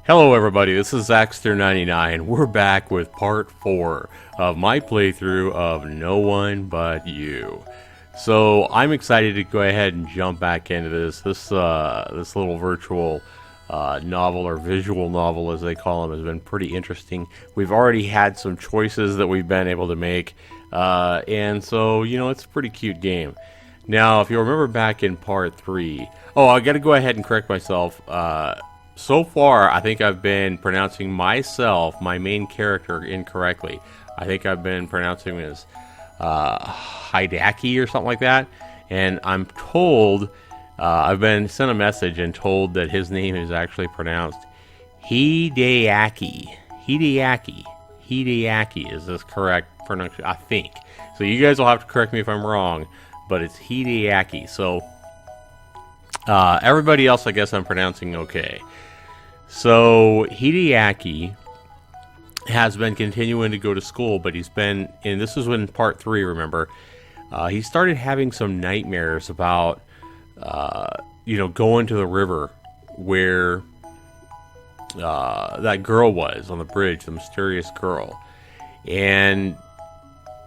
Hello everybody, this is Zaxter99. We're back with part 4 of my playthrough of No One But You. So I'm excited to go ahead and jump back into this little virtual novel, or visual novel as they call them, has been pretty interesting. We've already had some choices that we've been able to make, and so, you know, it's a pretty cute game. Now, if you remember back in part 3, I gotta go ahead and correct myself. So far, I think I've been pronouncing myself, my main character, incorrectly. I think I've been pronouncing him as Hideaki or something like that. And I'm told, I've been sent a message and told that his name is actually pronounced Hideaki. Hideaki is this correct pronunciation? I think. So you guys will have to correct me if I'm wrong, but it's Hideaki. So everybody else, I guess I'm pronouncing okay. So Hideaki has been continuing to go to school, but he's been, and this is in part 3, remember, he started having some nightmares about, going to the river where that girl was on the bridge, the mysterious girl. And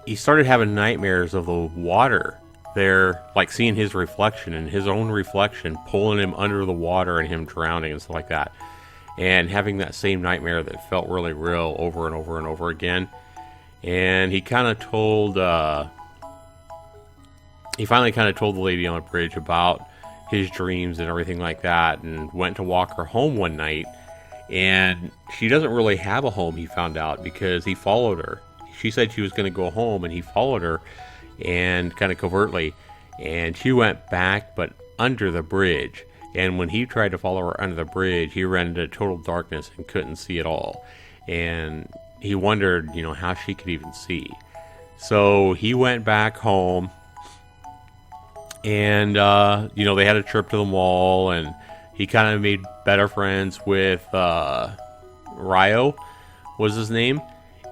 he started having nightmares of the water there, like seeing his reflection and his own reflection pulling him under the water and him drowning and stuff like that. And having that same nightmare that felt really real over and over and over again. And he kind of told, he finally kind of told the lady on the bridge about his dreams and everything like that, and went to walk her home one night. And she doesn't really have a home, he found out, because he followed her. She said she was going to go home, and he followed her, and kind of covertly. And she went back, but under the bridge. And when he tried to follow her under the bridge, he ran into total darkness and couldn't see at all. And he wondered, how she could even see. So he went back home, and, they had a trip to the mall, and he kind of made better friends with Ryo, was his name.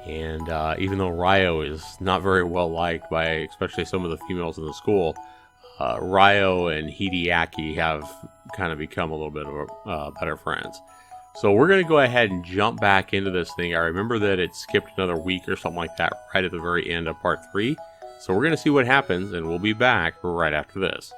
And even though Ryo is not very well liked by especially some of the females in the school, Ryo and Hideaki have kind of become a little bit of better friends. So we're going to go ahead and jump back into this thing. I remember that it skipped another week or something like that right at the very end of part 3. So we're going to see what happens, and we'll be back right after this.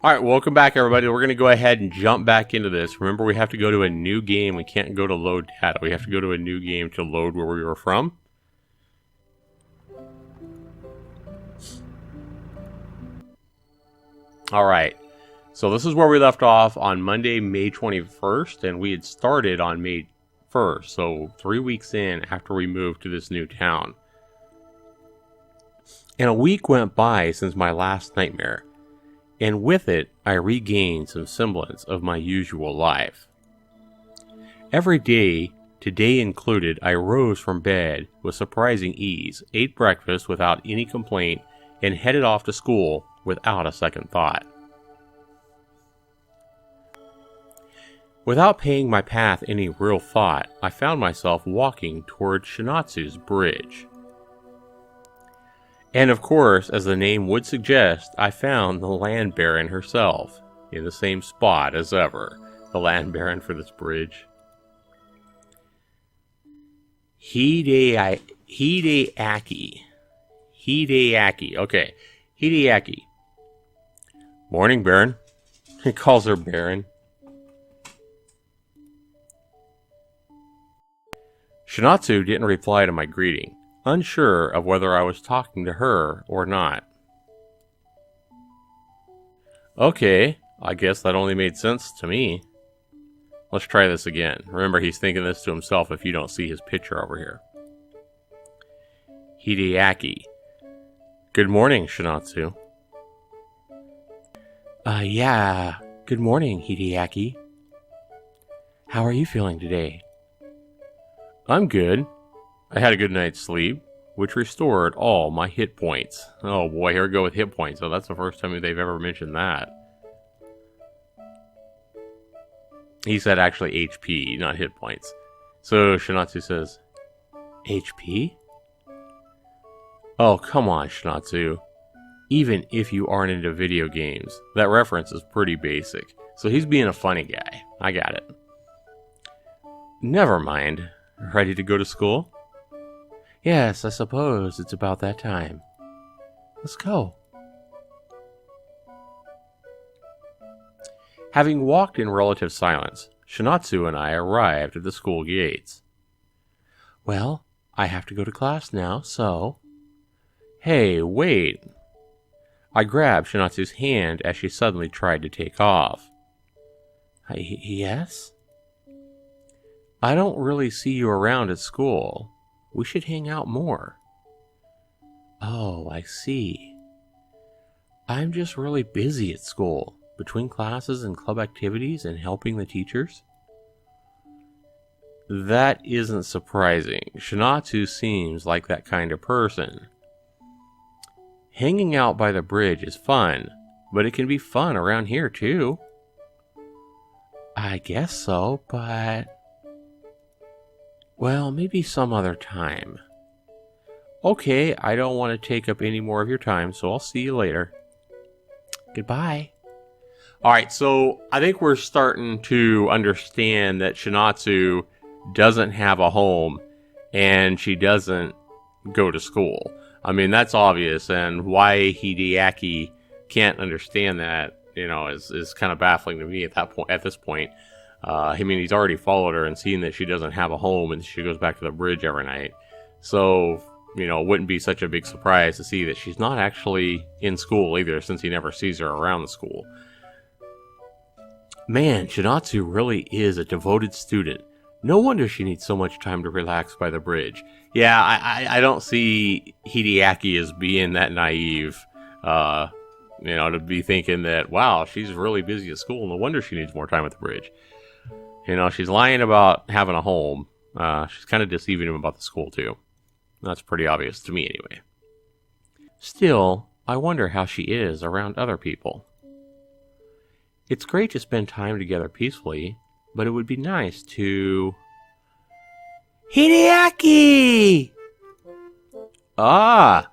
Alright, welcome back everybody. We're going to go ahead and jump back into this. Remember, we have to go to a new game. We can't go to load data. We have to go to a new game to load where we were from. Alright, so this is where we left off on Monday, May 21st, and we had started on May 1st, so 3 weeks in after we moved to this new town. And a week went by since my last nightmare. And with it, I regained some semblance of my usual life. Every day, today included, I rose from bed with surprising ease, ate breakfast without any complaint, and headed off to school without a second thought. Without paying my path any real thought, I found myself walking toward Shinatsu's bridge. And of course, as the name would suggest, I found the Land Baron herself, in the same spot as ever, the Land Baron for this bridge. Hideaki. Okay, Hideaki. Morning, Baron. He calls her Baron. Shinatsu didn't reply to my greeting, unsure of whether I was talking to her or not. Okay, I guess that only made sense to me. Let's try this again. Remember, he's thinking this to himself if you don't see his picture over here. Hideaki. Good morning, Shinatsu. Yeah. Good morning, Hideaki. How are you feeling today? I'm good. I had a good night's sleep. which restored all my hit points. Oh boy, here we go with hit points. So that's the first time they've ever mentioned that. He said actually HP, not hit points. So Shinatsu says, HP? Oh, come on, Shinatsu. Even if you aren't into video games, that reference is pretty basic. So he's being a funny guy. I got it. Never mind. Ready to go to school? Yes, I suppose it's about that time. Let's go. Having walked in relative silence, Shinatsu and I arrived at the school gates. Well, I have to go to class now, so... Hey, wait. I grabbed Shinatsu's hand as she suddenly tried to take off. Yes? I don't really see you around at school. We should hang out more. Oh, I see. I'm just really busy at school, between classes and club activities and helping the teachers. That isn't surprising. Shinatsu seems like that kind of person. Hanging out by the bridge is fun, but it can be fun around here too. I guess so, but... Well, maybe some other time. Okay, I don't want to take up any more of your time, so I'll see you later. Goodbye. Alright, so I think we're starting to understand that Shinatsu doesn't have a home and she doesn't go to school. I mean, that's obvious, and why Hideaki can't understand that, is kind of baffling to me at this point. I mean, he's already followed her and seen that she doesn't have a home and she goes back to the bridge every night. So, it wouldn't be such a big surprise to see that she's not actually in school either, since he never sees her around the school. Man, Shinatsu really is a devoted student. No wonder she needs so much time to relax by the bridge. Yeah, I don't see Hideaki as being that naive, to be thinking that, wow, she's really busy at school. No wonder she needs more time at the bridge. She's lying about having a home. She's kind of deceiving him about the school, too. That's pretty obvious to me, anyway. Still, I wonder how she is around other people. It's great to spend time together peacefully, but it would be nice to... Hideaki! Ah!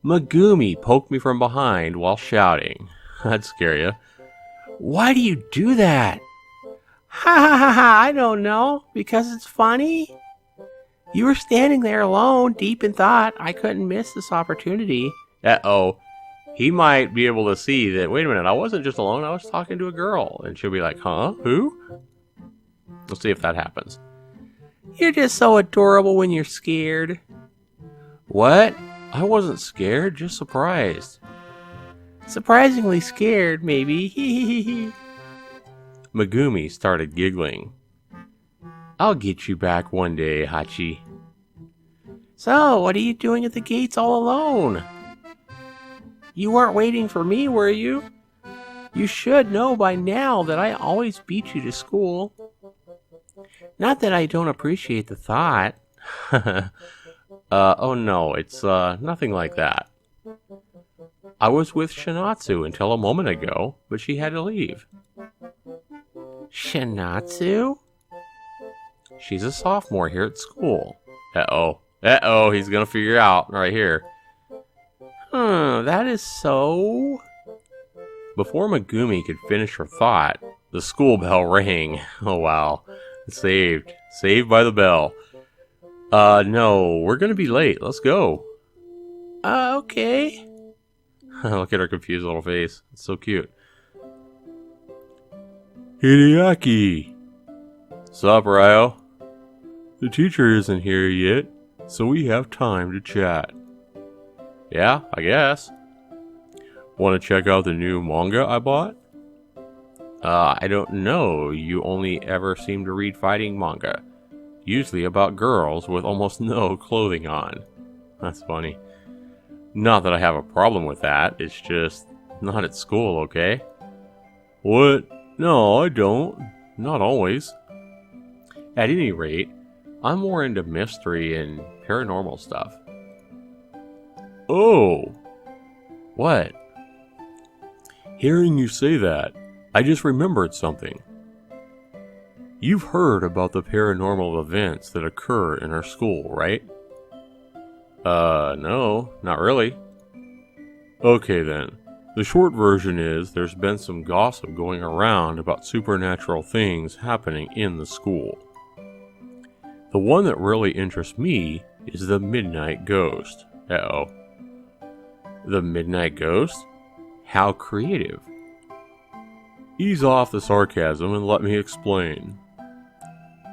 Megumi poked me from behind while shouting. That'd scare you. Why do you do that? Ha ha ha ha, I don't know. Because it's funny? You were standing there alone, deep in thought. I couldn't miss this opportunity. Uh-oh. He might be able to see that, wait a minute, I wasn't just alone, I was talking to a girl. And she'll be like, huh? Who? We'll see if that happens. You're just so adorable when you're scared. What? I wasn't scared, just surprised. Surprisingly scared, maybe. Megumi started giggling. I'll get you back one day, Hachi. So, what are you doing at the gates all alone? You weren't waiting for me, were you? You should know by now that I always beat you to school. Not that I don't appreciate the thought. Oh no, it's nothing like that. I was with Shinatsu until a moment ago, but she had to leave. Shinatsu? She's a sophomore here at school. Uh-oh, he's gonna figure out right here. That is so... Before Megumi could finish her thought, the school bell rang. Oh wow. Saved by the bell. No, we're gonna be late. Let's go. Okay. Look at her confused little face. It's so cute. Hideaki! Sup, Ryo? The teacher isn't here yet, so we have time to chat. Yeah, I guess. Want to check out the new manga I bought? I don't know. You only ever seem to read fighting manga. Usually about girls with almost no clothing on. That's funny. Not that I have a problem with that. It's just not at school, okay? What? No, I don't. Not always. At any rate, I'm more into mystery and paranormal stuff. Oh, what? Hearing you say that, I just remembered something. You've heard about the paranormal events that occur in our school, right? No, not really. Okay then. The short version is there's been some gossip going around about supernatural things happening in the school. The one that really interests me is the Midnight Ghost. Uh-oh. The Midnight Ghost? How creative. Ease off the sarcasm and let me explain.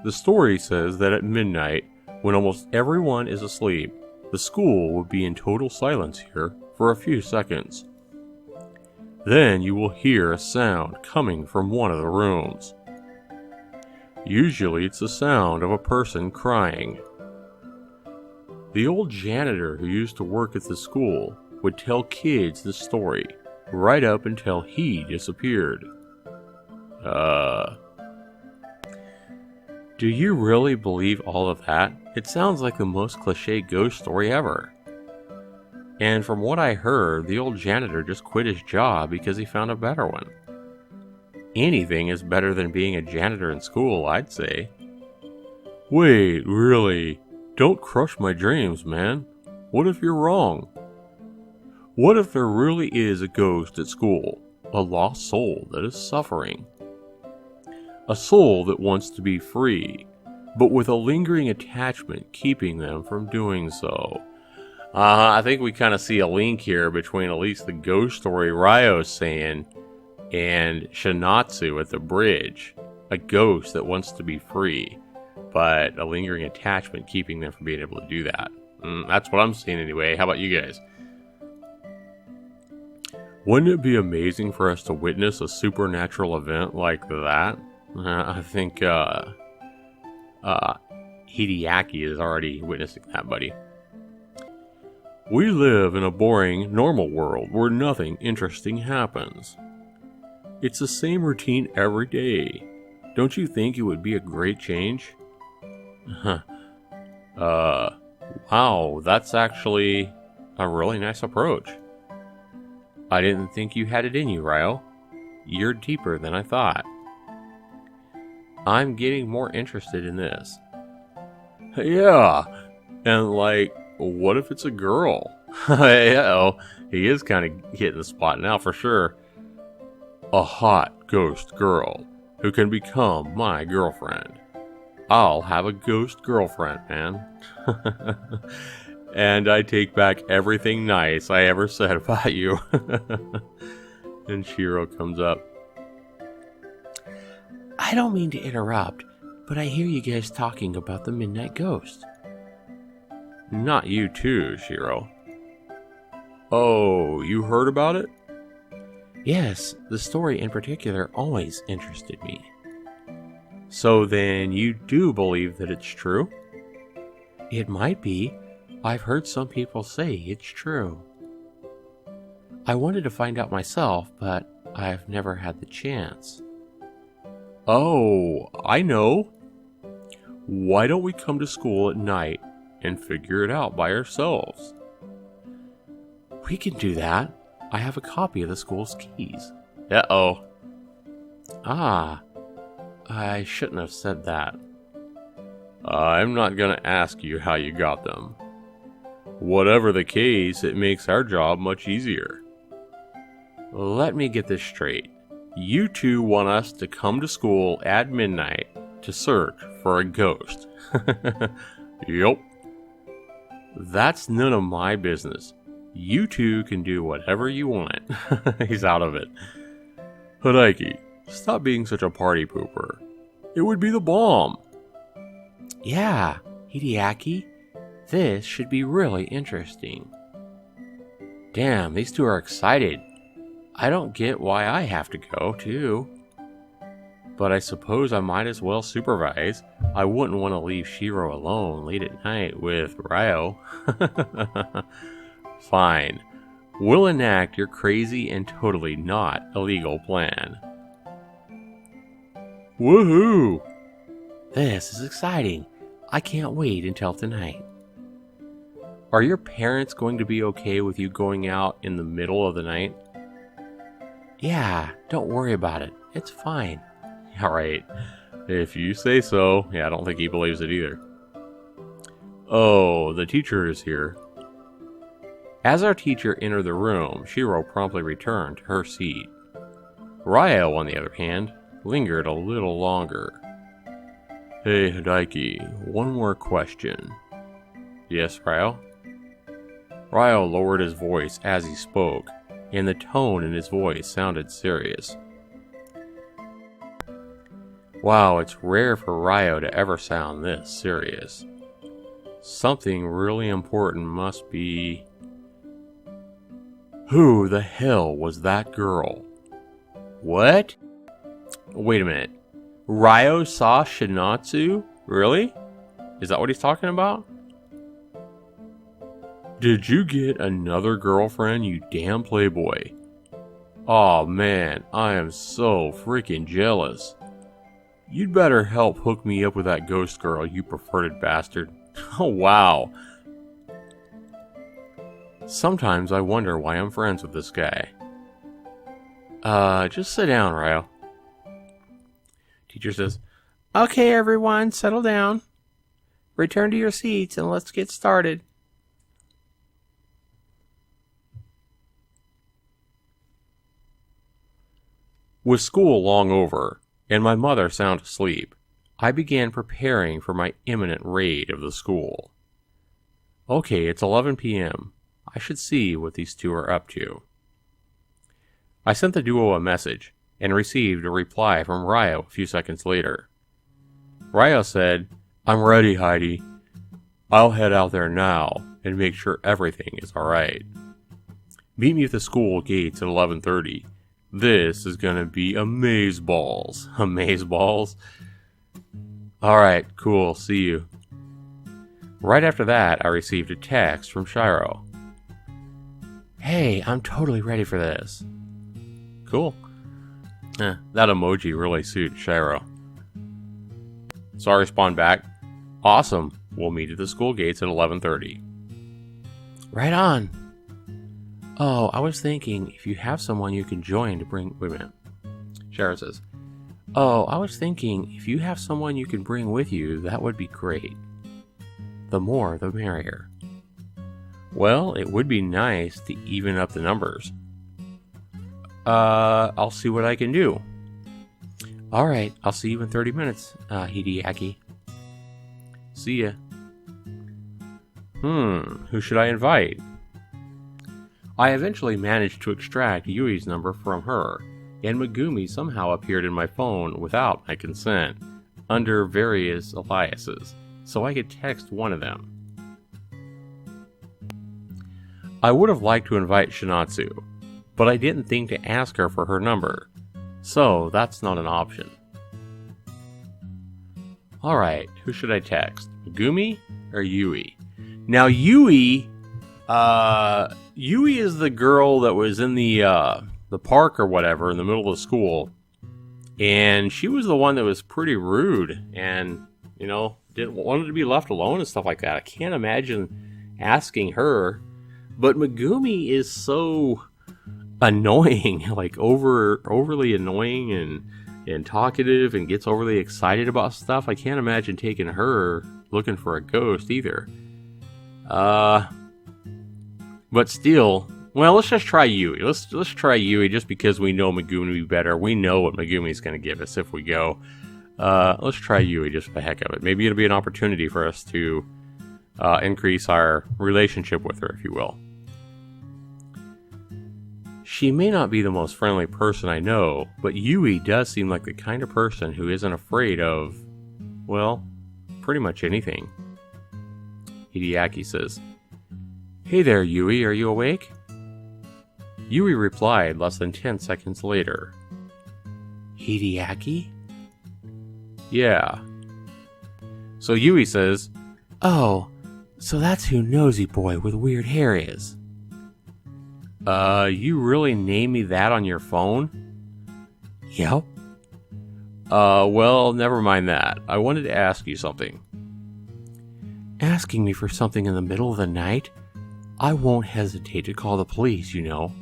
The story says that at midnight, when almost everyone is asleep, the school would be in total silence here for a few seconds. Then you will hear a sound coming from one of the rooms. Usually it's the sound of a person crying. The old janitor who used to work at the school would tell kids the story right up until he disappeared. Do you really believe all of that? It sounds like the most cliche ghost story ever. And from what I heard, the old janitor just quit his job because he found a better one. Anything is better than being a janitor in school, I'd say. Wait, really? Don't crush my dreams, man. What if you're wrong? What if there really is a ghost at school? A lost soul that is suffering? A soul that wants to be free, but with a lingering attachment keeping them from doing so. I think we kind of see a link here between at least the ghost story Ryo's saying and Shinatsu at the bridge. A ghost that wants to be free, but a lingering attachment keeping them from being able to do that. That's what I'm seeing anyway. How about you guys? Wouldn't it be amazing for us to witness a supernatural event like that? I think Hideaki is already witnessing that, buddy. We live in a boring, normal world where nothing interesting happens. It's the same routine every day. Don't you think it would be a great change? Wow, that's actually a really nice approach. I didn't think you had it in you, Ryo. You're deeper than I thought. I'm getting more interested in this. Yeah, and like, what if it's a girl? Uh-oh, he is kind of hitting the spot now for sure. A hot ghost girl who can become my girlfriend. I'll have a ghost girlfriend, man. And I take back everything nice I ever said about you. And Shiro comes up. I don't mean to interrupt, but I hear you guys talking about the Midnight Ghost. Not you too, Shiro. Oh, you heard about it? Yes, the story in particular always interested me. So then you do believe that it's true? It might be. I've heard some people say it's true. I wanted to find out myself, but I've never had the chance. Oh, I know. Why don't we come to school at night and figure it out by ourselves? We can do that. I have a copy of the school's keys. Uh-oh. Ah, I shouldn't have said that. I'm not gonna ask you how you got them. Whatever the case, it makes our job much easier. Let me get this straight. You two want us to come to school at midnight to search for a ghost. Yup. That's none of my business. You two can do whatever you want. He's out of it. Hideaki, stop being such a party pooper. It would be the bomb. Yeah, Hideaki. This should be really interesting. Damn, these two are excited. I don't get why I have to go, too. But I suppose I might as well supervise. I wouldn't want to leave Shiro alone late at night with Ryo. Fine. We'll enact your crazy and totally not illegal plan. Woohoo! This is exciting. I can't wait until tonight. Are your parents going to be okay with you going out in the middle of the night? Yeah, don't worry about it. It's fine. Alright, if you say so. Yeah, I don't think he believes it either. Oh, the teacher is here. As our teacher entered the room, Shiro promptly returned to her seat. Ryo, on the other hand, lingered a little longer. Hey, Hideki, one more question. Yes, Ryo? Ryo lowered his voice as he spoke, and the tone in his voice sounded serious. Wow, it's rare for Ryo to ever sound this serious. Something really important must be... Who the hell was that girl? What? Wait a minute. Ryo saw Shinatsu? Really? Is that what he's talking about? Did you get another girlfriend, you damn playboy? Aw man, I am so freaking jealous. You'd better help hook me up with that ghost girl, you perverted bastard. Oh wow. Sometimes I wonder why I'm friends with this guy. Just sit down, Ryo. Teacher says, Okay, everyone, settle down. Return to your seats and let's get started. With school long over, and my mother sound asleep, I began preparing for my imminent raid of the school. Okay, it's 11 p.m. I should see what these two are up to. I sent the duo a message, and received a reply from Ryo a few seconds later. Ryo said, I'm ready, Heidi. I'll head out there now, and make sure everything is alright. Meet me at the school gates at 11:30. This is gonna be amazeballs. Amazeballs? Alright, cool, see you. Right after that, I received a text from Shiro. Hey, I'm totally ready for this. Cool. That emoji really suits Shiro. So I respond back, awesome, we'll meet at the school gates at 11:30. Right on. Oh, I was thinking if you have someone you can join to bring... Wait a minute. Shiro says, oh, I was thinking if you have someone you can bring with you, that would be great. The more, the merrier. Well, it would be nice to even up the numbers. I'll see what I can do. Alright, I'll see you in 30 minutes, Hideaki. See ya. Who should I invite? I eventually managed to extract Yui's number from her, and Megumi somehow appeared in my phone without my consent, under various aliases, so I could text one of them. I would have liked to invite Shinatsu, but I didn't think to ask her for her number, so that's not an option. Alright, who should I text? Megumi or Yui? Now Yui is the girl that was in the park or whatever in the middle of the school, and she was the one that was pretty rude and, you know, didn't wanted to be left alone and stuff like that. I can't imagine asking her, but Megumi is so annoying, like overly annoying and talkative and gets overly excited about stuff. I can't imagine taking her looking for a ghost either. But still, well, let's just try Yui. Let's try Yui just because we know Megumi better. We know what Megumi's going to give us if we go. Let's try Yui just for the heck of it. Maybe it'll be an opportunity for us to increase our relationship with her, if you will. She may not be the most friendly person I know, but Yui does seem like the kind of person who isn't afraid of, well, pretty much anything. Hideaki says, Hey there, Yui, are you awake? Yui replied less than 10 seconds later. Hideaki? Yeah. So Yui says, Oh, so that's who Nosy Boy with weird hair is. You really named me that on your phone? Yep. Well, never mind that. I wanted to ask you something. Asking me for something in the middle of the night? I won't hesitate to call the police, you know.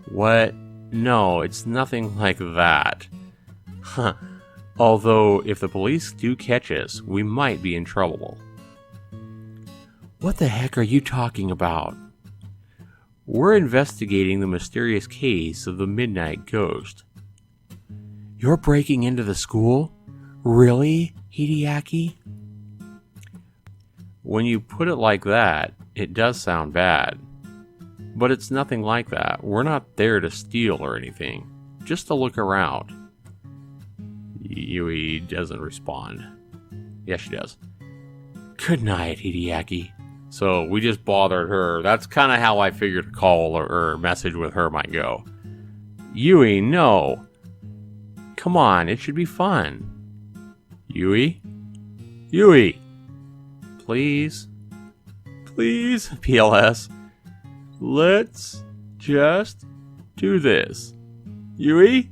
What? No, it's nothing like that. Huh. Although, if the police do catch us, we might be in trouble. What the heck are you talking about? We're investigating the mysterious case of the Midnight Ghost. You're breaking into the school? Really, Hideaki? When you put it like that, it does sound bad. But it's nothing like that. We're not there to steal or anything. Just to look around. Yui doesn't respond. Yes, she does. Good night, Hideaki. So we just bothered her. That's kind of how I figured a call or message with her might go. Yui, no. Come on, it should be fun. Yui? Yui! Please? Please, PLS. Let's just do this. Yui?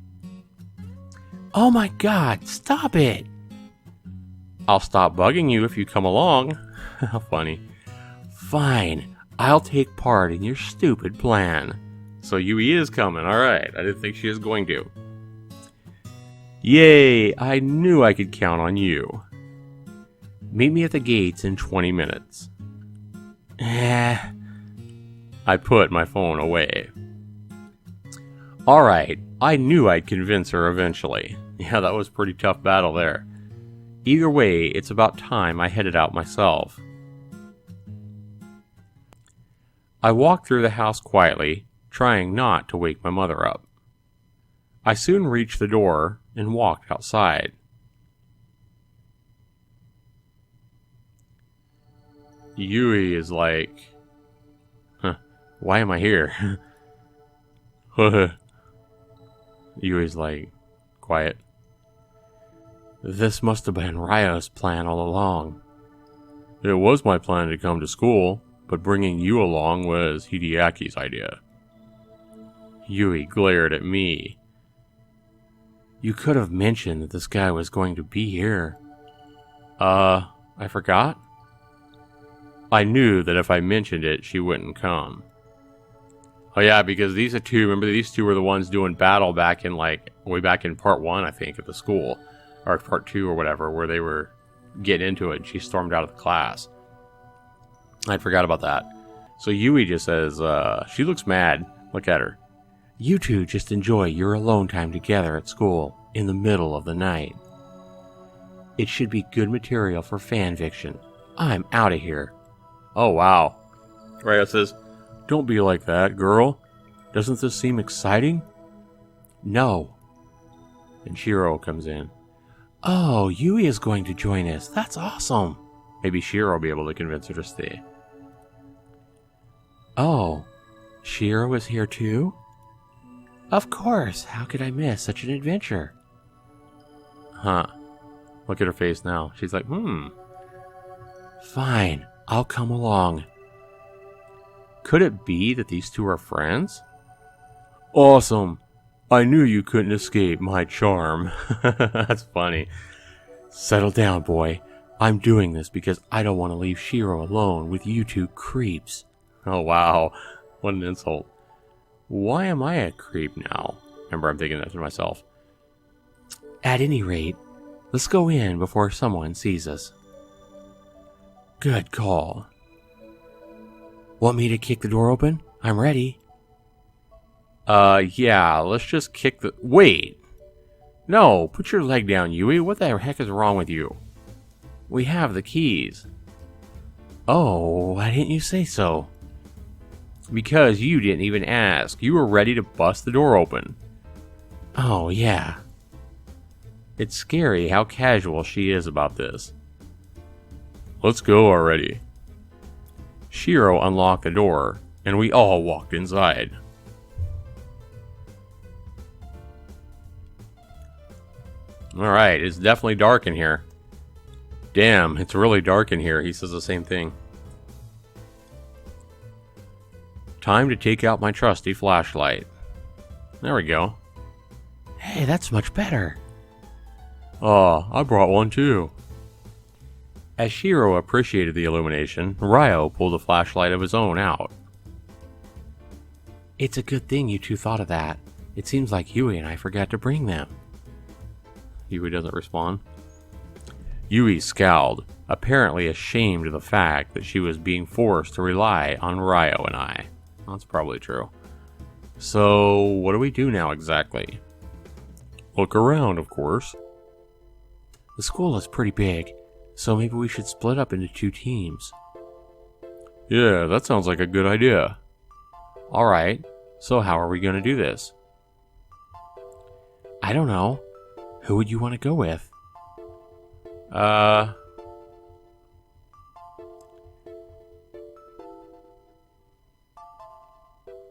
Oh my god, stop it! I'll stop bugging you if you come along. How funny. Fine, I'll take part in your stupid plan. So Yui is coming, alright. I didn't think she was going to. Yay, I knew I could count on you. Meet me at the gates in 20 minutes. I put my phone away. Alright, I knew I'd convince her eventually. Yeah, that was a pretty tough battle there. Either way, it's about time I headed out myself. I walked through the house quietly, trying not to wake my mother up. I soon reached the door and walked outside. Yui is like, why am I here? Yui's like, quiet. This must have been Ryo's plan all along. It was my plan to come to school, but bringing you along was Hideaki's idea. Yui glared at me. You could have mentioned that this guy was going to be here. I forgot? I knew that if I mentioned it, she wouldn't come. Oh yeah, because these two were the ones doing battle back in way back in part 1, I think, at the school. Or part 2 or whatever, where they were getting into it and she stormed out of the class. I forgot about that. So Yui just says, she looks mad. Look at her. You two just enjoy your alone time together at school in the middle of the night. It should be good material for fanfiction. I'm out of here. Oh, wow. Ryo says, don't be like that, girl. Doesn't this seem exciting? No. And Shiro comes in. Oh, Yui is going to join us. That's awesome. Maybe Shiro will be able to convince her to stay. Oh, Shiro is here too? Of course. How could I miss such an adventure? Huh. Look at her face now. She's like, Fine. I'll come along. Could it be that these two are friends? Awesome. I knew you couldn't escape my charm. That's funny. Settle down, boy. I'm doing this because I don't want to leave Shiro alone with you two creeps. Oh, wow. What an insult. Why am I a creep now? Remember, I'm thinking that to myself. At any rate, let's go in before someone sees us. Good call. Want me to kick the door open? I'm ready. Yeah, let's just kick the... Wait! No, put your leg down, Yui. What the heck is wrong with you? We have the keys. Oh, why didn't you say so? Because you didn't even ask. You were ready to bust the door open. Oh, yeah. It's scary how casual she is about this. Let's go already. Shiro unlocked the door, and we all walked inside. Alright, it's definitely dark in here. Damn, it's really dark in here. He says the same thing. Time to take out my trusty flashlight. There we go. Hey, that's much better. Oh, I brought one too. As Shiro appreciated the illumination, Ryo pulled a flashlight of his own out. It's a good thing you two thought of that. It seems like Yui and I forgot to bring them. Yui doesn't respond. Yui scowled, apparently ashamed of the fact that she was being forced to rely on Ryo and I. That's probably true. So, what do we do now exactly? Look around, of course. The school is pretty big, so maybe we should split up into 2 teams. Yeah, that sounds like a good idea. Alright, so how are we going to do this? I don't know. Who would you want to go with?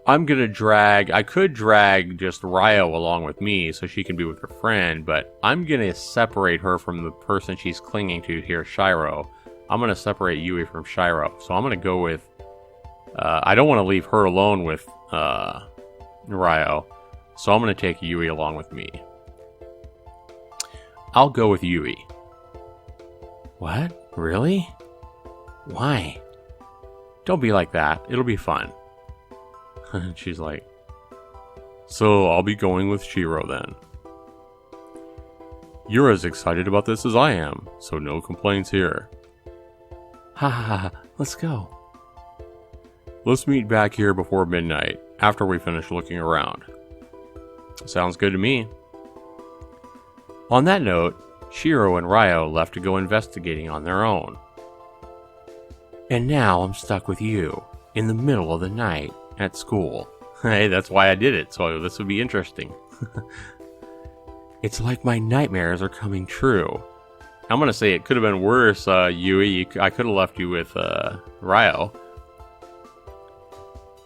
I could drag just Ryo along with me so she can be with her friend, but I'm gonna separate her from the person she's clinging to here, Shiro. I'm gonna separate Yui from Shiro, so I'm gonna go with, I don't want to leave her alone with, Ryo, so I'm gonna take Yui along with me. I'll go with Yui. What? Really? Why? Don't be like that. It'll be fun. She's like, so I'll be going with Shiro then. You're as excited about this as I am, so no complaints here. Ha ha ha, let's go. Let's meet back here before midnight, after we finish looking around. Sounds good to me. On that note, Shiro and Ryo left to go investigating on their own. And now I'm stuck with you, in the middle of the night, at school. Hey, that's why I did it, so this would be interesting. It's like my nightmares are coming true. I'm gonna say it could have been worse, Yui. I could have left you with, Ryo.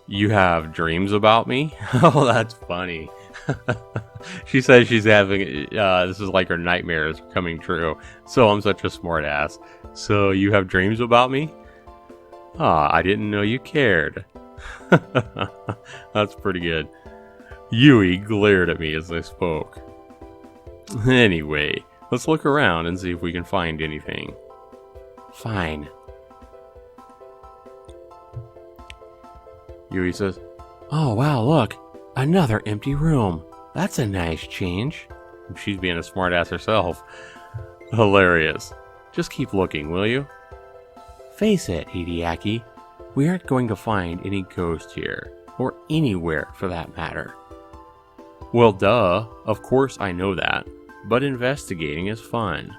You have dreams about me? Oh, that's funny. She says she's having, this is like her nightmares coming true. So I'm such a smart ass. So you have dreams about me? Ah, I didn't know you cared. That's pretty good. Yui glared at me as I spoke. Anyway, let's look around and see if we can find anything. Fine. Yui says, oh wow, look, another empty room. That's a nice change. She's being a smartass herself. Hilarious. Just keep looking, will you? Face it, Hideaki. We aren't going to find any ghosts here, or anywhere for that matter. Well, duh, of course I know that, but investigating is fun.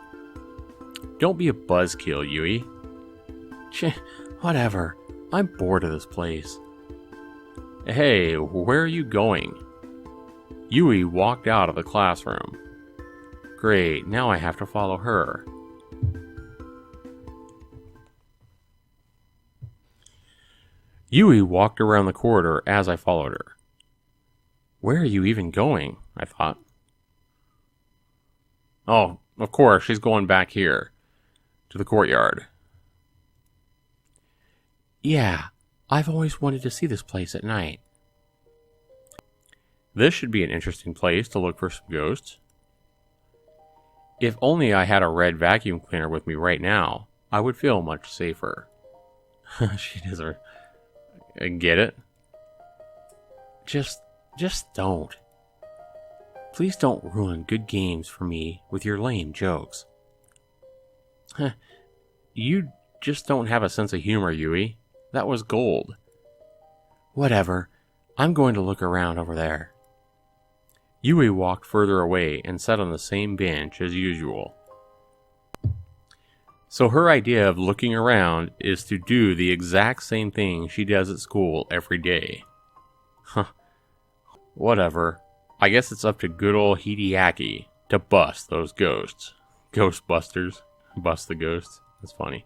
Don't be a buzzkill, Yui. Whatever, I'm bored of this place. Hey, where are you going? Yui walked out of the classroom. Great, now I have to follow her. Yui walked around the corridor as I followed her. Where are you even going? I thought. Oh, of course, she's going back here, to the courtyard. Yeah, I've always wanted to see this place at night. This should be an interesting place to look for some ghosts. If only I had a red vacuum cleaner with me right now, I would feel much safer. She doesn't get it. Just don't. Please don't ruin good games for me with your lame jokes. You just don't have a sense of humor, Yui. That was gold. Whatever. I'm going to look around over there. Yui walked further away and sat on the same bench as usual. So her idea of looking around is to do the exact same thing she does at school every day. Huh. Whatever. I guess it's up to good old Hideaki to bust those ghosts. Ghostbusters. Bust the ghosts. That's funny.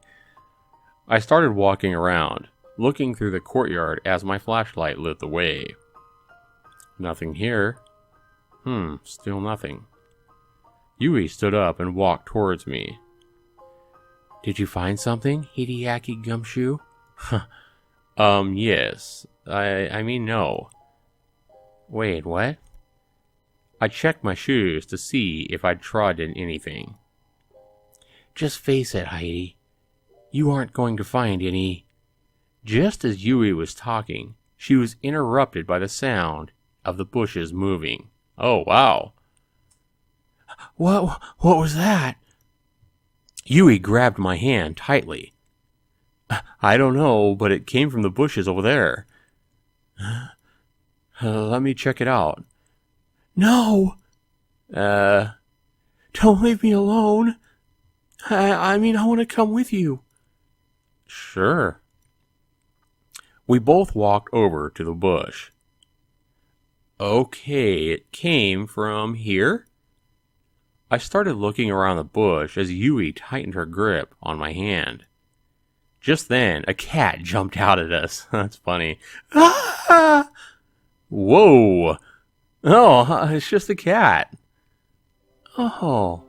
I started walking around, looking through the courtyard as my flashlight lit the way. Nothing here. Still nothing. Yui stood up and walked towards me. Did you find something, Hideaki Gumshoe? Yes. I mean, no. Wait, what? I checked my shoes to see if I'd trod in anything. Just face it, Heidi. You aren't going to find any. Just as Yui was talking, she was interrupted by the sound of the bushes moving. Oh, wow. What was that? Yui grabbed my hand tightly. I don't know, but it came from the bushes over there. Let me check it out. No! Don't leave me alone. I want to come with you. Sure. We both walked over to the bush. Okay, it came from here? I started looking around the bush as Yui tightened her grip on my hand. Just then, a cat jumped out at us. That's funny. Ah! Whoa! Oh, it's just a cat. Oh,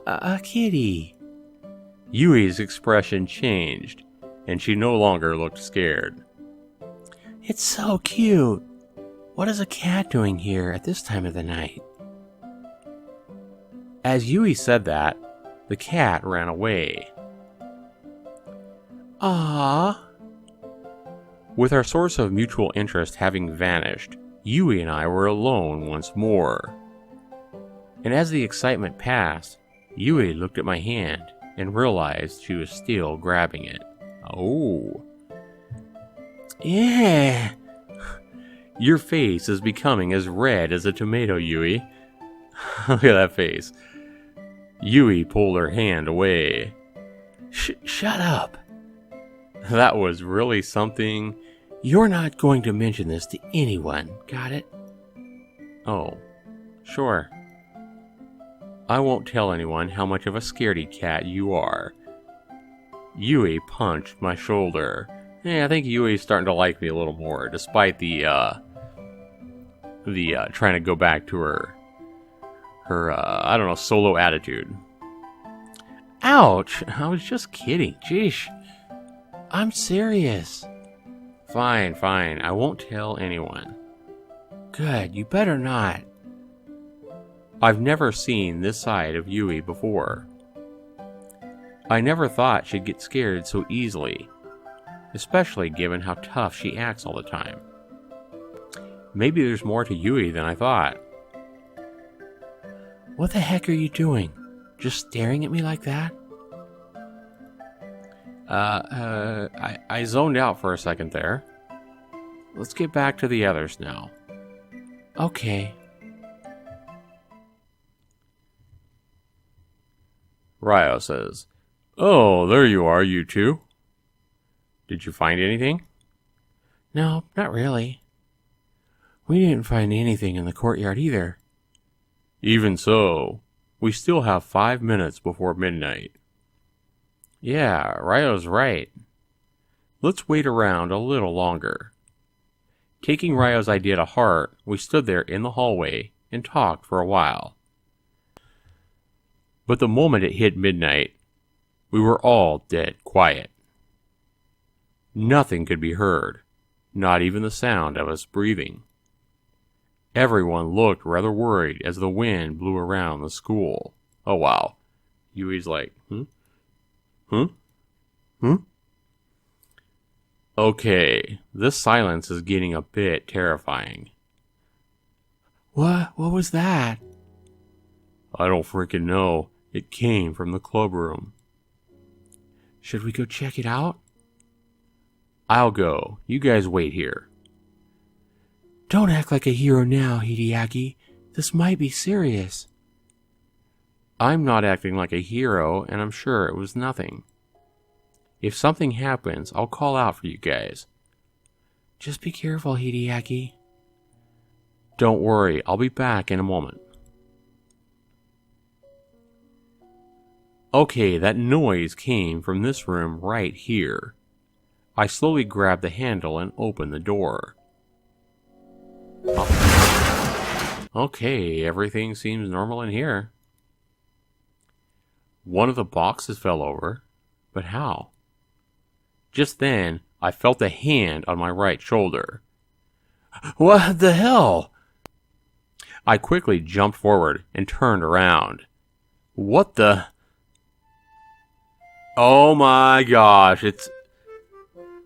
a kitty. Yui's expression changed, and she no longer looked scared. It's so cute. What is a cat doing here at this time of the night? As Yui said that, the cat ran away. Ah. With our source of mutual interest having vanished, Yui and I were alone once more. And as the excitement passed, Yui looked at my hand and realized she was still grabbing it. Oh. Yeah. Your face is becoming as red as a tomato, Yui. Look at that face. Yui pulled her hand away. Shut up. That was really something. You're not going to mention this to anyone, got it? Oh, sure. I won't tell anyone how much of a scaredy cat you are. Yui punched my shoulder. I think Yui's starting to like me a little more, despite the trying to go back to her I don't know, solo attitude. Ouch! I was just kidding. Jeesh. I'm serious. Fine. I won't tell anyone. Good, you better not. I've never seen this side of Yui before. I never thought she'd get scared so easily, especially given how tough she acts all the time. Maybe there's more to Yui than I thought. What the heck are you doing? Just staring at me like that? I zoned out for a second there. Let's get back to the others now. Okay. Ryo says, "Oh, there you are, you two. Did you find anything?" No, not really. We didn't find anything in the courtyard either. Even so, we still have 5 minutes before midnight. Yeah, Ryo's right. Let's wait around a little longer. Taking Ryo's idea to heart, we stood there in the hallway and talked for a while. But the moment it hit midnight, we were all dead quiet. Nothing could be heard, not even the sound of us breathing. Everyone looked rather worried as the wind blew around the school. Oh wow. Yui's like, Okay, this silence is getting a bit terrifying. What was that? I don't freaking know. It came from the clubroom. Should we go check it out? I'll go. You guys wait here. Don't act like a hero now, Hideaki. This might be serious. I'm not acting like a hero, and I'm sure it was nothing. If something happens, I'll call out for you guys. Just be careful, Hideaki. Don't worry, I'll be back in a moment. Okay, that noise came from this room right here. I slowly grabbed the handle and opened the door. Okay, everything seems normal in here. One of the boxes fell over, but how? Just then, I felt a hand on my right shoulder. What the hell? I quickly jumped forward and turned around. What the... Oh my gosh, it's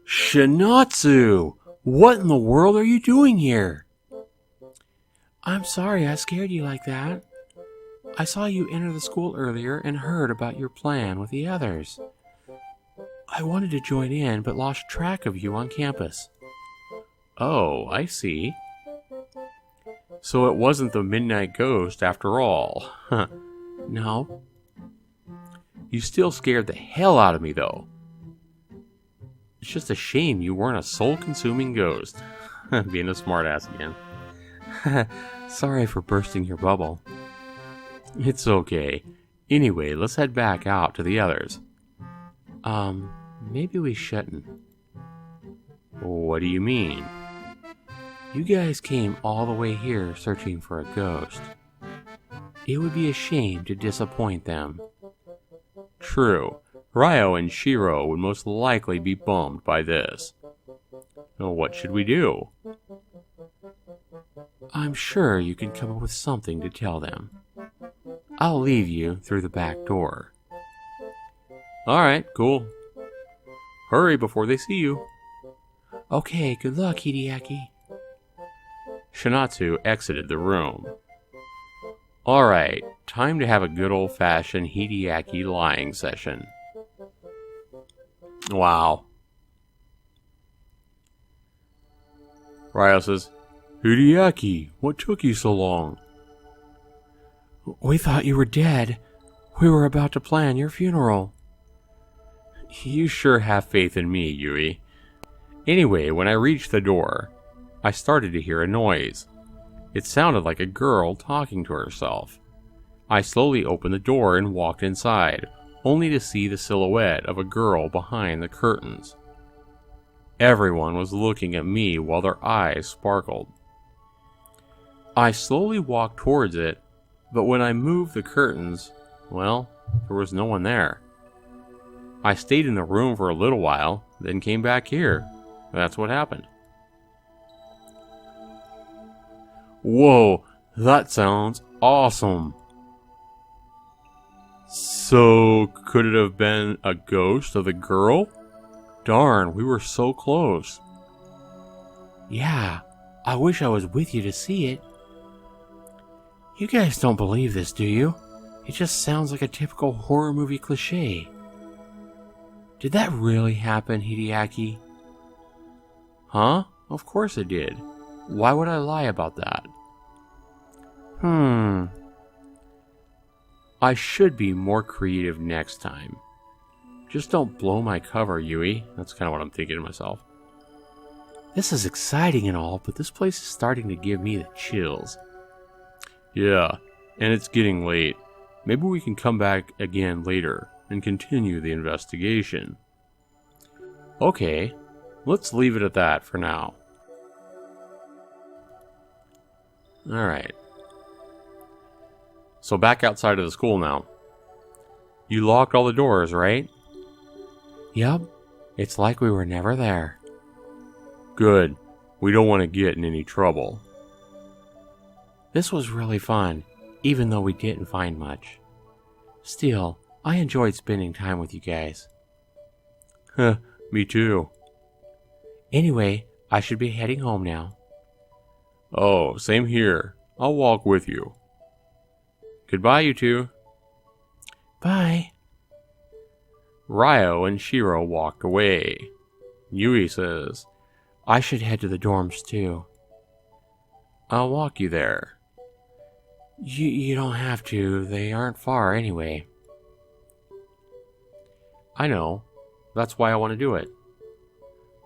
Shinatsu! What in the world are you doing here? I'm sorry I scared you like that. I saw you enter the school earlier and heard about your plan with the others. I wanted to join in but lost track of you on campus. Oh, I see. So it wasn't the Midnight Ghost after all. No. You still scared the hell out of me, though. It's just a shame you weren't a soul-consuming ghost. Being a smartass again. Sorry for bursting your bubble. It's okay. Anyway, let's head back out to the others. Maybe we shouldn't. What do you mean? You guys came all the way here searching for a ghost. It would be a shame to disappoint them. True. Ryo and Shiro would most likely be bummed by this. Well, what should we do? I'm sure you can come up with something to tell them. I'll leave you through the back door. Alright, cool. Hurry before they see you. Okay, good luck, Hideaki. Shinatsu exited the room. Alright, time to have a good old-fashioned Hideaki lying session. Wow. Ryo says, Hideaki, what took you so long? We thought you were dead. We were about to plan your funeral. You sure have faith in me, Yui. Anyway, when I reached the door, I started to hear a noise. It sounded like a girl talking to herself. I slowly opened the door and walked inside, only to see the silhouette of a girl behind the curtains. Everyone was looking at me while their eyes sparkled. I slowly walked towards it, but when I moved the curtains, well, there was no one there. I stayed in the room for a little while, then came back here. That's what happened. Whoa, that sounds awesome. So, could it have been a ghost of the girl? Darn, we were so close. Yeah, I wish I was with you to see it. You guys don't believe this, do you? It just sounds like a typical horror movie cliché. Did that really happen, Hideaki? Huh? Of course it did. Why would I lie about that? I should be more creative next time. Just don't blow my cover, Yui. That's kind of what I'm thinking to myself. This is exciting and all, but this place is starting to give me the chills. Yeah, and it's getting late. Maybe we can come back again later and continue the investigation. Okay, let's leave it at that for now. Alright. So back outside of the school now. You locked all the doors, right? Yup, it's like we were never there. Good. We don't want to get in any trouble. This was really fun, even though we didn't find much. Still, I enjoyed spending time with you guys. Huh, me too. Anyway, I should be heading home now. Oh, same here. I'll walk with you. Goodbye, you two. Bye. Ryo and Shiro walked away. Yui says, I should head to the dorms too. I'll walk you there. You don't have to. They aren't far anyway. I know. That's why I want to do it.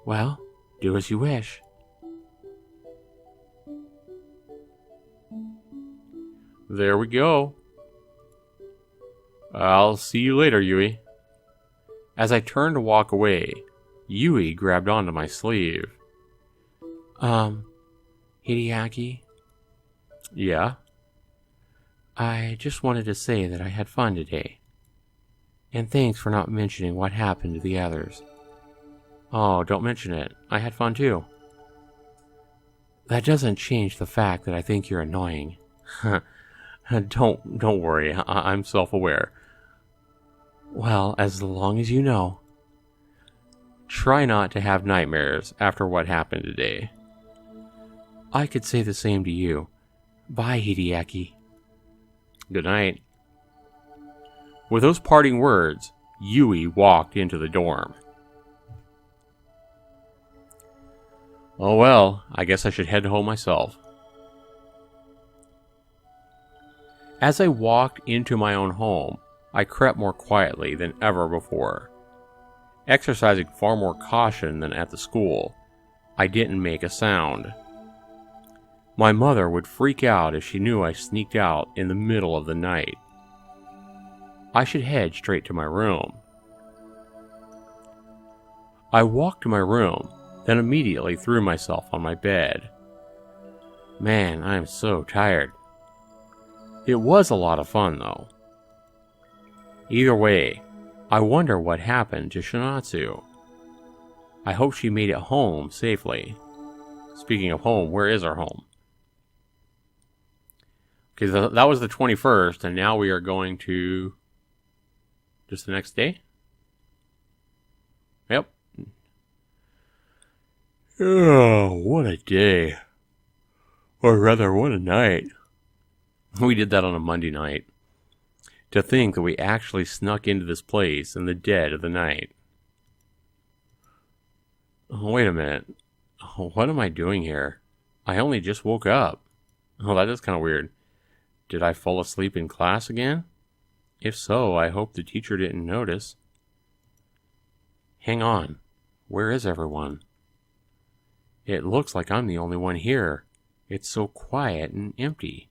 Well, do as you wish. There we go. I'll see you later, Yui. As I turned to walk away, Yui grabbed onto my sleeve. Hideaki? Yeah? I just wanted to say that I had fun today. And thanks for not mentioning what happened to the others. Oh, don't mention it. I had fun too. That doesn't change the fact that I think you're annoying. Don't worry. I'm self-aware. Well, as long as you know. Try not to have nightmares after what happened today. I could say the same to you. Bye, Hideaki. Good night. With those parting words, Yui walked into the dorm. Oh well, I guess I should head home myself. As I walked into my own home, I crept more quietly than ever before. Exercising far more caution than at the school, I didn't make a sound. My mother would freak out if she knew I sneaked out in the middle of the night. I should head straight to my room. I walked to my room, then immediately threw myself on my bed. Man, I am so tired. It was a lot of fun, though. Either way, I wonder what happened to Shinatsu. I hope she made it home safely. Speaking of home, where is our home? Okay, that was the 21st, and now we are going to just the next day? Yep. Oh, what a day. Or rather, what a night. We did that on a Monday night. To think that we actually snuck into this place in the dead of the night. Oh, wait a minute. What am I doing here? I only just woke up. Oh, that is kind of weird. Did I fall asleep in class again? If so, I hope the teacher didn't notice. Hang on. Where is everyone? It looks like I'm the only one here. It's so quiet and empty.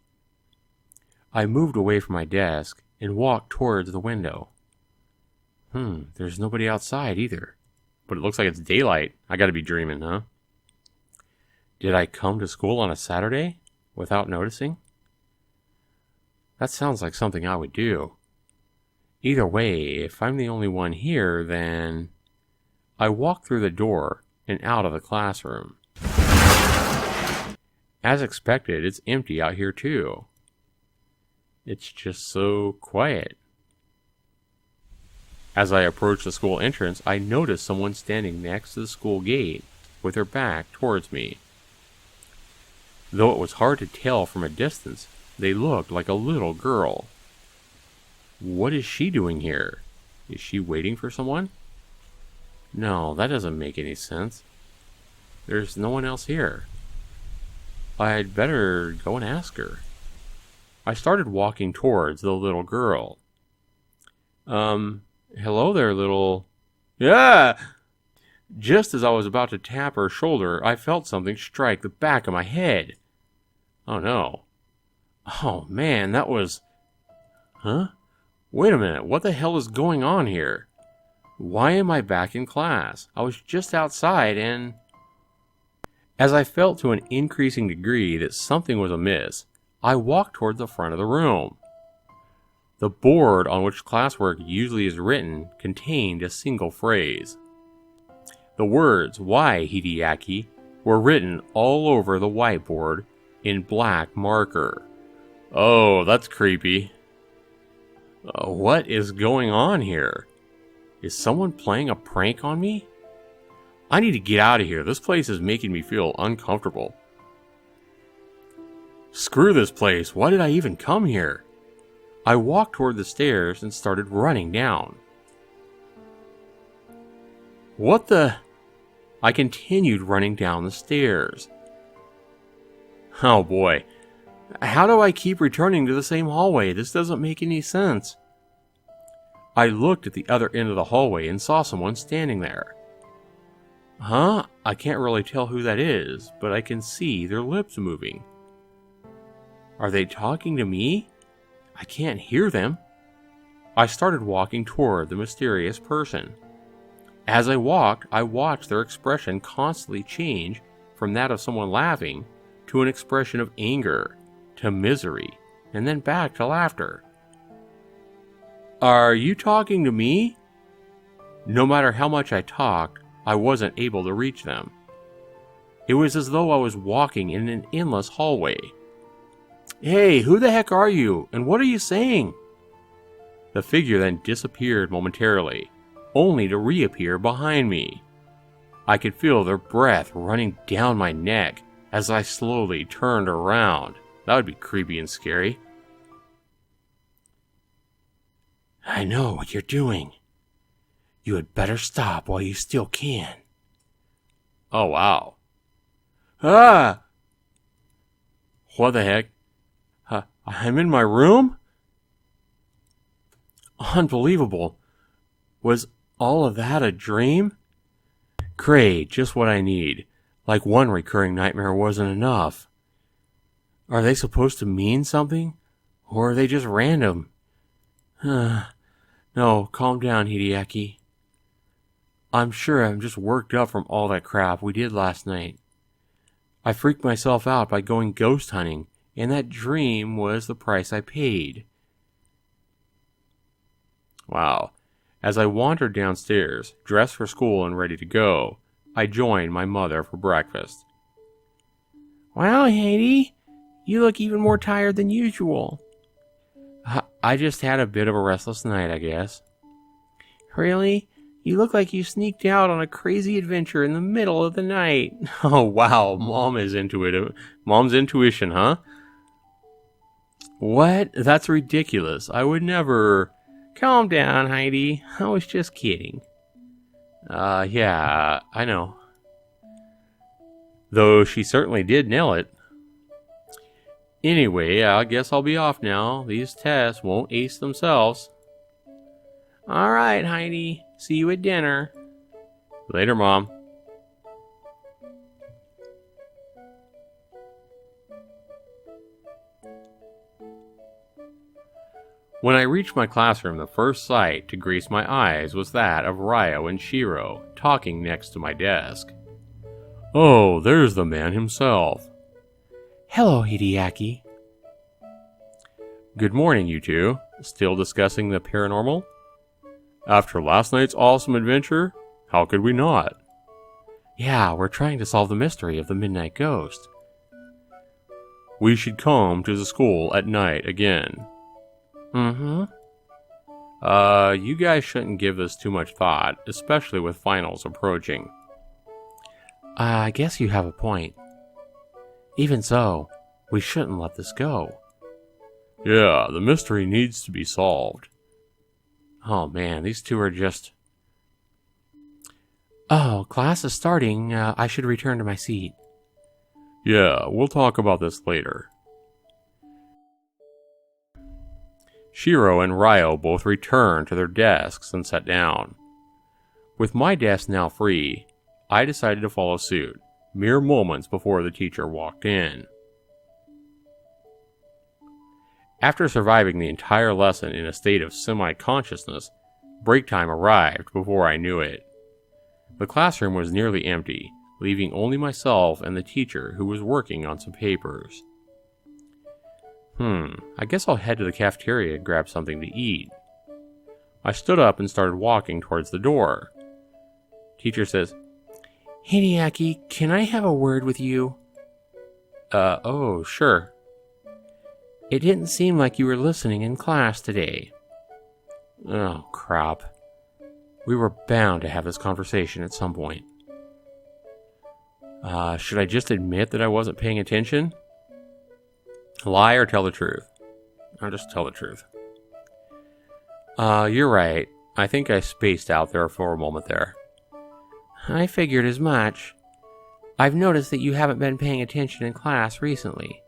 I moved away from my desk and walked towards the window. There's nobody outside either. But it looks like it's daylight. I gotta be dreaming, huh? Did I come to school on a Saturday without noticing? That sounds like something I would do. Either way, if I'm the only one here, then... I walked through the door and out of the classroom. As expected, it's empty out here too. It's just so quiet. As I approached the school entrance, I noticed someone standing next to the school gate with her back towards me. Though it was hard to tell from a distance, they looked like a little girl. What is she doing here? Is she waiting for someone? No, that doesn't make any sense. There's no one else here. I'd better go and ask her. I started walking towards the little girl. Hello there, little... Yeah! Just as I was about to tap her shoulder, I felt something strike the back of my head. Oh no. Oh man, that was... Huh? Wait a minute, what the hell is going on here? Why am I back in class? I was just outside and... As I felt to an increasing degree that something was amiss, I walked toward the front of the room. The board on which classwork usually is written contained a single phrase. The words, "Why, Hideaki," were written all over the whiteboard in black marker. Oh, that's creepy. What is going on here? Is someone playing a prank on me? I need to get out of here. This place is making me feel uncomfortable. Screw this place. Why did I even come here? I walked toward the stairs and started running down. What the... I continued running down the stairs. Oh boy. How do I keep returning to the same hallway? This doesn't make any sense. I looked at the other end of the hallway and saw someone standing there. Huh? I can't really tell who that is, but I can see their lips moving. Are they talking to me? I can't hear them. I started walking toward the mysterious person. As I walked, I watched their expression constantly change from that of someone laughing to an expression of anger, to misery, and then back to laughter. Are you talking to me? No matter how much I talked, I wasn't able to reach them. It was as though I was walking in an endless hallway. Hey, who the heck are you? And what are you saying? The figure then disappeared momentarily, only to reappear behind me. I could feel their breath running down my neck as I slowly turned around. That would be creepy and scary. I know what you're doing. You had better stop while you still can. Oh, wow. Ah! What the heck? I'm in my room? Unbelievable. Was all of that a dream? Great, just what I need. Like one recurring nightmare wasn't enough. Are they supposed to mean something? Or are they just random? No, calm down, Hideaki. I'm sure I'm just worked up from all that crap we did last night. I freaked myself out by going ghost hunting, and that dream was the price I paid. Wow. As I wandered downstairs, dressed for school and ready to go, I joined my mother for breakfast. Wow, Heidi, you look even more tired than usual. I just had a bit of a restless night, I guess. Really? You look like you sneaked out on a crazy adventure in the middle of the night. Oh, wow, Mom is intuitive. Mom's intuition, huh? What? That's ridiculous. I would never... Calm down, Heidi. I was just kidding. Yeah, I know. Though she certainly did nail it. Anyway, I guess I'll be off now. These tests won't ace themselves. All right, Heidi. See you at dinner. Later, Mom. When I reached my classroom, the first sight to grease my eyes was that of Ryo and Shiro talking next to my desk. Oh, there's the man himself. Hello, Hideaki. Good morning, you two. Still discussing the paranormal? After last night's awesome adventure, how could we not? Yeah, we're trying to solve the mystery of the Midnight Ghost. We should come to the school at night again. Mm-hmm. You guys shouldn't give this too much thought, especially with finals approaching. I guess you have a point. Even so, we shouldn't let this go. Yeah, the mystery needs to be solved. Oh man, these two are just... Oh, class is starting. I should return to my seat. Yeah, we'll talk about this later. Shiro and Ryo both returned to their desks and sat down. With my desk now free, I decided to follow suit, mere moments before the teacher walked in. After surviving the entire lesson in a state of semi-consciousness, break time arrived before I knew it. The classroom was nearly empty, leaving only myself and the teacher who was working on some papers. I guess I'll head to the cafeteria and grab something to eat. I stood up and started walking towards the door. Teacher says, Hideaki, can I have a word with you? Oh, sure. It didn't seem like you were listening in class today. Oh, crap. We were bound to have this conversation at some point. Should I just admit that I wasn't paying attention? Lie or tell the truth? I'll just tell the truth. You're right. I think I spaced out there for a moment there. I figured as much. I've noticed that you haven't been paying attention in class recently.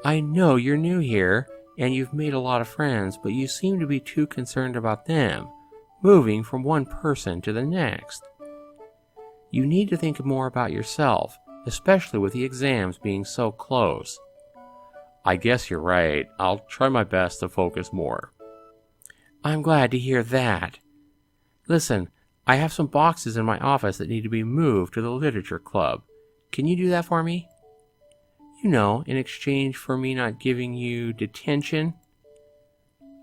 I know you're new here, and you've made a lot of friends, but you seem to be too concerned about them, moving from one person to the next. You need to think more about yourself, especially with the exams being so close. I guess you're right. I'll try my best to focus more. I'm glad to hear that. Listen, I have some boxes in my office that need to be moved to the literature club. Can you do that for me? You know, in exchange for me not giving you detention.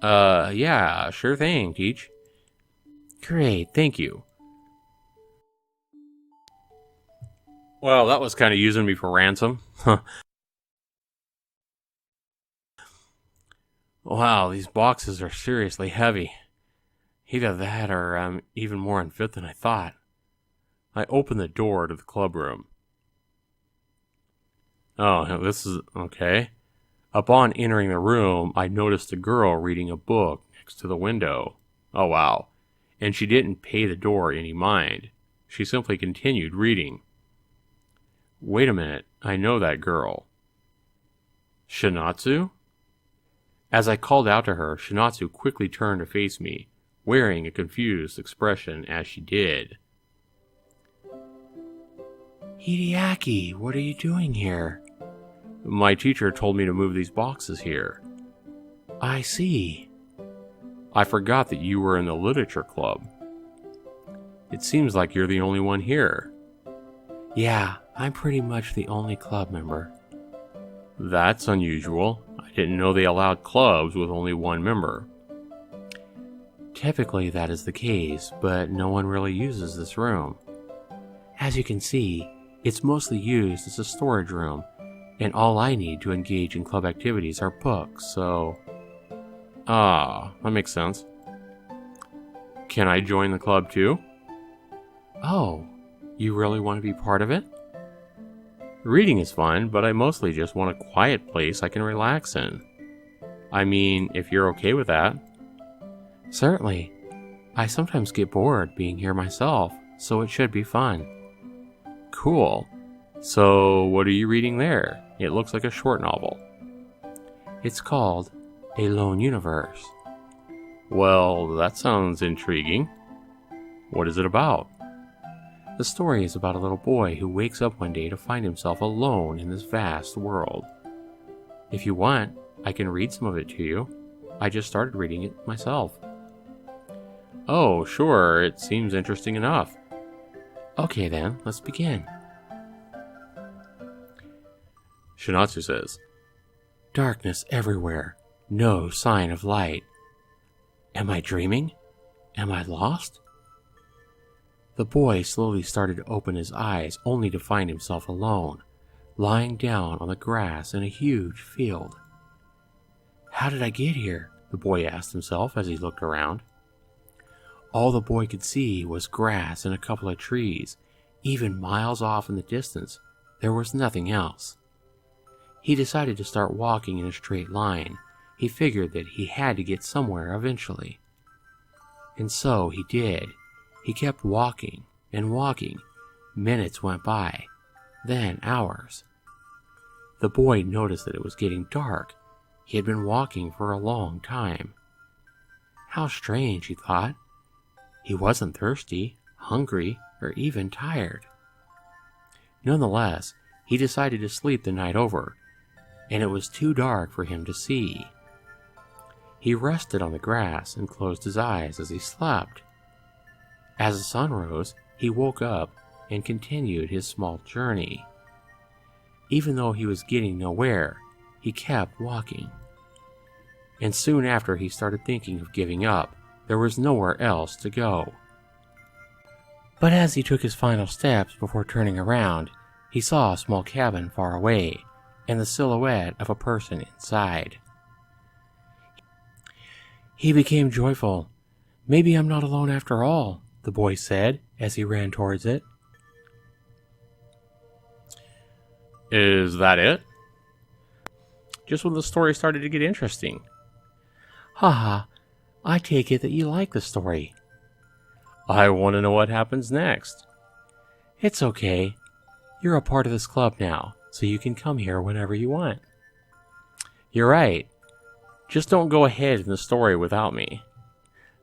Yeah, sure thing, Teach. Great, thank you. Well, that was kind of using me for ransom. Wow, these boxes are seriously heavy. Either that or I'm even more unfit than I thought. I opened the door to the club room. Oh, this is okay. Upon entering the room, I noticed a girl reading a book next to the window. Oh, wow. And she didn't pay the door any mind. She simply continued reading. Wait a minute, I know that girl. Shinatsu? As I called out to her, Shinatsu quickly turned to face me, wearing a confused expression as she did. Hideaki, what are you doing here? My teacher told me to move these boxes here. I see. I forgot that you were in the literature club. It seems like you're the only one here. Yeah, I'm pretty much the only club member. That's unusual. I didn't know they allowed clubs with only one member. Typically that is the case, but no one really uses this room. As you can see, it's mostly used as a storage room, and all I need to engage in club activities are books, so... that makes sense. Can I join the club too? Oh, you really want to be part of it? Reading is fun, but I mostly just want a quiet place I can relax in. I mean, if you're okay with that. Certainly. I sometimes get bored being here myself, so it should be fun. Cool. So, what are you reading there? It looks like a short novel. It's called A Lone Universe. Well, that sounds intriguing. What is it about? The story is about a little boy who wakes up one day to find himself alone in this vast world. If you want, I can read some of it to you. I just started reading it myself. Oh, sure, it seems interesting enough. Okay then, let's begin. Shinatsu says, Darkness everywhere, no sign of light. Am I dreaming? Am I lost? The boy slowly started to open his eyes, only to find himself alone, lying down on the grass in a huge field. How did I get here? The boy asked himself as he looked around. All the boy could see was grass and a couple of trees. Even miles off in the distance, there was nothing else. He decided to start walking in a straight line. He figured that he had to get somewhere eventually. And so he did. He kept walking and walking. Minutes went by, then hours. The boy noticed that it was getting dark. He had been walking for a long time. How strange, he thought. He wasn't thirsty, hungry, or even tired. Nonetheless, he decided to sleep the night over, and it was too dark for him to see. He rested on the grass and closed his eyes as he slept. As the sun rose, he woke up and continued his small journey. Even though he was getting nowhere, he kept walking. And soon after he started thinking of giving up. There was nowhere else to go. But as he took his final steps before turning around, he saw a small cabin far away, and the silhouette of a person inside. He became joyful. Maybe I'm not alone after all, the boy said as he ran towards it. Is that it? Just when the story started to get interesting. Haha, I take it that you like the story. I want to know what happens next. It's okay. You're a part of this club now, so you can come here whenever you want. You're right. Just don't go ahead in the story without me.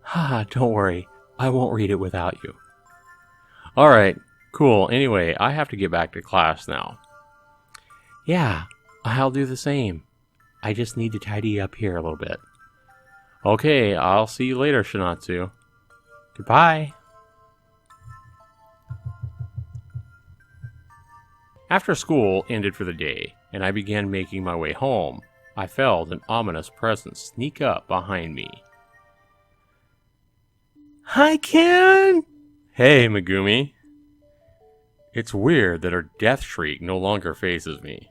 Haha, don't worry. I won't read it without you. Alright, cool. Anyway, I have to get back to class now. Yeah, I'll do the same. I just need to tidy up here a little bit. Okay, I'll see you later, Shinatsu. Goodbye. After school ended for the day, and I began making my way home, I felt an ominous presence sneak up behind me. Hi, Ken! Hey, Megumi. It's weird that her death shriek no longer faces me.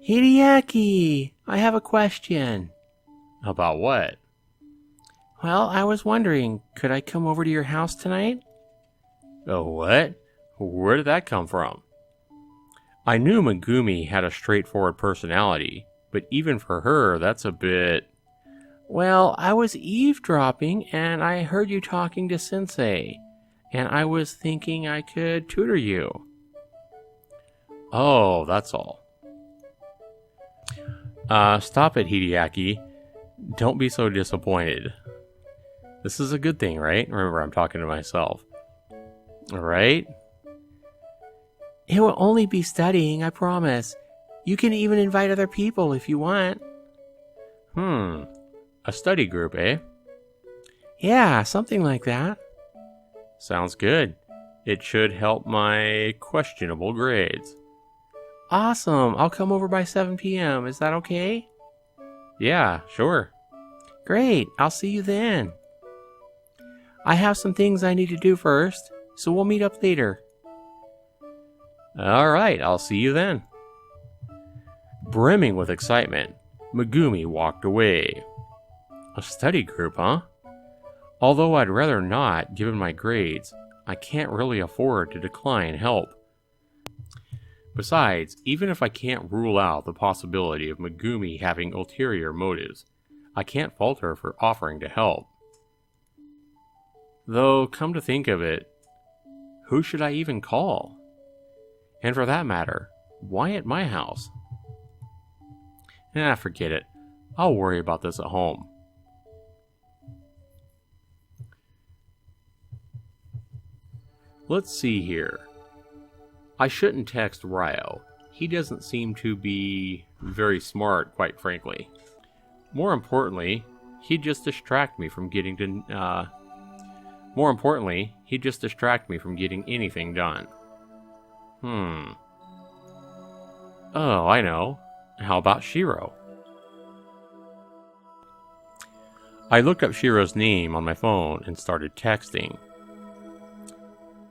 Hideaki, I have a question. About what? Well, I was wondering, could I come over to your house tonight? Oh, what? Where did that come from? I knew Megumi had a straightforward personality, but even for her, that's a bit... Well, I was eavesdropping and I heard you talking to Sensei, and I was thinking I could tutor you. Oh, that's all. Stop it, Hideaki. Don't be so disappointed. This is a good thing, right? Remember, I'm talking to myself. Alright? It will only be studying, I promise. You can even invite other people if you want. A study group, eh? Yeah, something like that. Sounds good. It should help my questionable grades. Awesome. I'll come over by 7 p.m. Is that okay? Yeah, sure. Great. I'll see you then. I have some things I need to do first, so we'll meet up later. Alright, I'll see you then. Brimming with excitement, Megumi walked away. A study group, huh? Although I'd rather not, given my grades, I can't really afford to decline help. Besides, even if I can't rule out the possibility of Megumi having ulterior motives, I can't fault her for offering to help. Though, come to think of it, who should I even call? And for that matter, why at my house? Forget it. I'll worry about this at home. Let's see here. I shouldn't text Ryo. He doesn't seem to be very smart, quite frankly. More importantly, he'd just distract me from getting anything done. Oh, I know. How about Shiro? I looked up Shiro's name on my phone and started texting.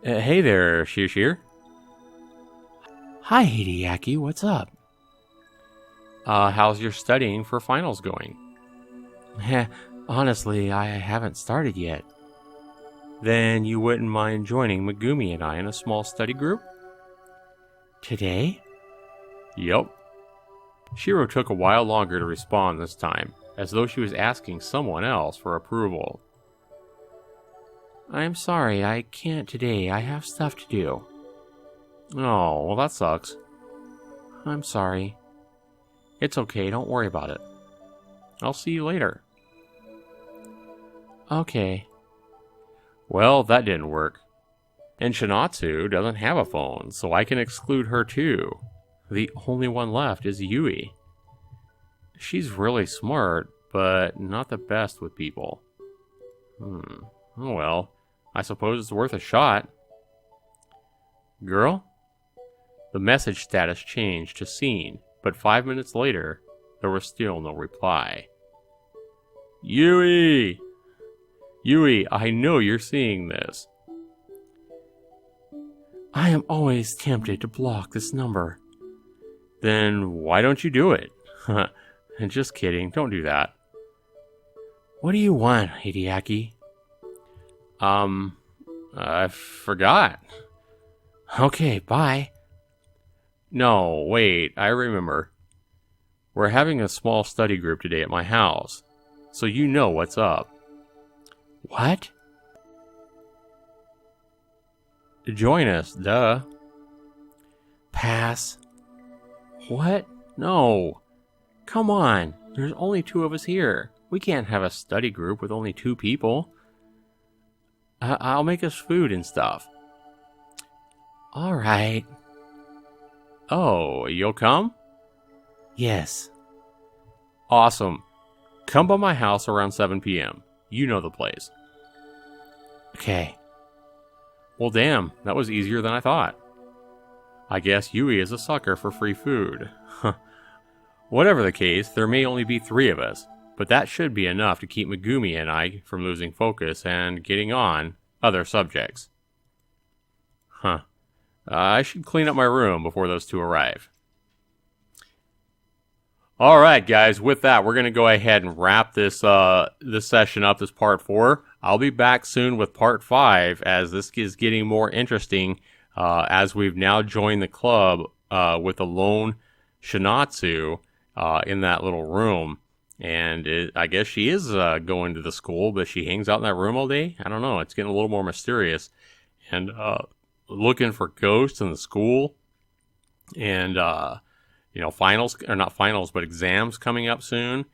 Hey there, Shir. Hi, Hideaki. What's up? How's your studying for finals going? Honestly, I haven't started yet. Then you wouldn't mind joining Megumi and I in a small study group? Today? Yup. Shiro took a while longer to respond this time, as though she was asking someone else for approval. I'm sorry, I can't today. I have stuff to do. Oh, well that sucks. I'm sorry. It's okay, don't worry about it. I'll see you later. Okay. Well, that didn't work. And Shinatsu doesn't have a phone, so I can exclude her too. The only one left is Yui. She's really smart, but not the best with people. Oh well, I suppose it's worth a shot. Girl? The message status changed to seen, but 5 minutes later, there was still no reply. Yui! Yui, I know you're seeing this. I am always tempted to block this number. Then why don't you do it? Just kidding, don't do that. What do you want, Hideaki? I forgot. Okay, bye. No, wait, I remember. We're having a small study group today at my house, so you know what's up. What? Join us, duh. Pass. What? No. Come on, there's only 2 of us here. We can't have a study group with only 2 people. I'll make us food and stuff. Alright. Oh, you'll come? Yes. Awesome. Come by my house around 7 p.m. You know the place. Okay. Well, damn, that was easier than I thought. I guess Yui is a sucker for free food. Whatever the case, there may only be 3 of us, but that should be enough to keep Megumi and I from losing focus and getting on other subjects. I should clean up my room before those 2 arrive. All right, guys. With that, we're gonna go ahead and wrap this this session up. This part 4. I'll be back soon with part 5, as this is getting more interesting. As we've now joined the club with a lone Shinatsu in that little room, and I guess she is going to the school, but she hangs out in that room all day. I don't know. It's getting a little more mysterious, and looking for ghosts in the school, and you know, finals, or not finals, but exams coming up soon.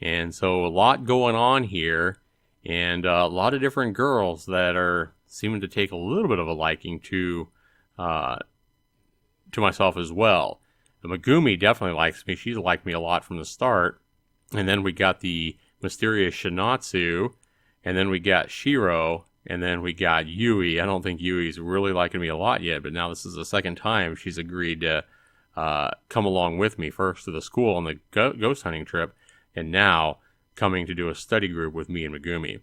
And so a lot going on here, and a lot of different girls that are seeming to take a little bit of a liking to myself as well. The Megumi definitely likes me. She's liked me a lot from the start. And then we got the mysterious Shinatsu, and then we got Shiro, and then we got Yui. I don't think Yui's really liking me a lot yet, but now this is the second time she's agreed to come along with me, first to the school on the ghost hunting trip, and now coming to do a study group with me and Megumi.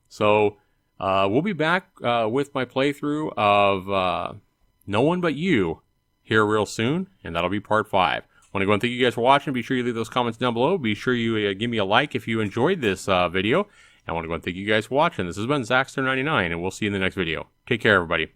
So we'll be back with my playthrough of No One But You here real soon, and that'll be part 5. I want to go and thank you guys for watching. Be sure you leave those comments down below. Be sure you give me a like if you enjoyed this video. And I want to go and thank you guys for watching. This has been Zaxter99, and we'll see you in the next video. Take care, everybody.